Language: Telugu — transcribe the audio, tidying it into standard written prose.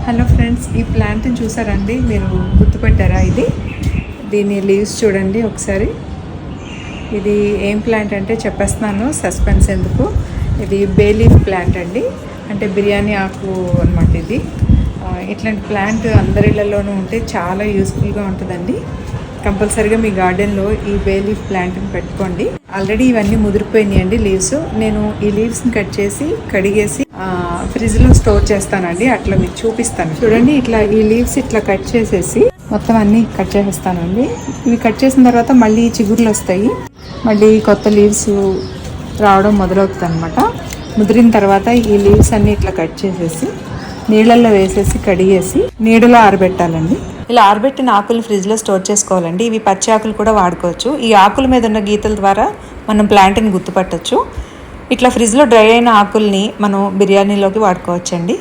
హలో ఫ్రెండ్స్, ఈ ప్లాంట్ని చూసారండి? మీరు గుర్తుపెట్టారా? దీని లీవ్స్ చూడండి ఒకసారి. ఇది ఏం ప్లాంట్ అంటే చెప్పేస్తున్నాను, సస్పెన్స్ ఎందుకు. ఇది బే లీఫ్ ప్లాంట్ అండి, అంటే బిర్యానీ ఆకు అనమాట. ఇది ఇట్లాంటి ప్లాంట్ అందరిళ్లలోనూ ఉంటే చాలా యూస్ఫుల్గా ఉంటుందండి. కంపల్సరీగా మీ గార్డెన్లో ఈ బే లీఫ్ ప్లాంట్ని పెట్టుకోండి. ఆల్రెడీ ఇవన్నీ ముదిరిపోయినాయండి లీవ్స్. నేను ఈ లీవ్స్ని కట్ చేసి కడిగేసి ఫ్రిడ్జ్లో స్టోర్ చేస్తానండి. అట్లా మీకు చూపిస్తాను చూడండి. ఇట్లా ఈ లీవ్స్ ఇట్లా కట్ చేసేసి మొత్తం అన్నీ కట్ చేసేస్తానండి. ఇవి కట్ చేసిన తర్వాత మళ్ళీ చిగుర్లు వస్తాయి, మళ్ళీ కొత్త లీవ్స్ రావడం మొదలవుతుంది అనమాట. ముదిరిన తర్వాత ఈ లీవ్స్ అన్నీ ఇట్లా కట్ చేసేసి నీళ్ళల్లో వేసేసి కడిగేసి నీడలో ఆరబెట్టాలండి. ఇలా ఆరబెట్టిన ఆకులు ఫ్రిడ్జ్లో స్టోర్ చేసుకోవాలండి. ఇవి పచ్చి ఆకులు కూడా వాడుకోవచ్చు. ఈ ఆకుల మీద ఉన్న గీతల ద్వారా మనం ప్లాంట్ని గుర్తుపట్టచ్చు. ఇట్లా ఫ్రిడ్జ్లో డ్రై అయిన ఆకుల్ని మనం బిర్యానీలోకి వాడుకోవచ్చండి.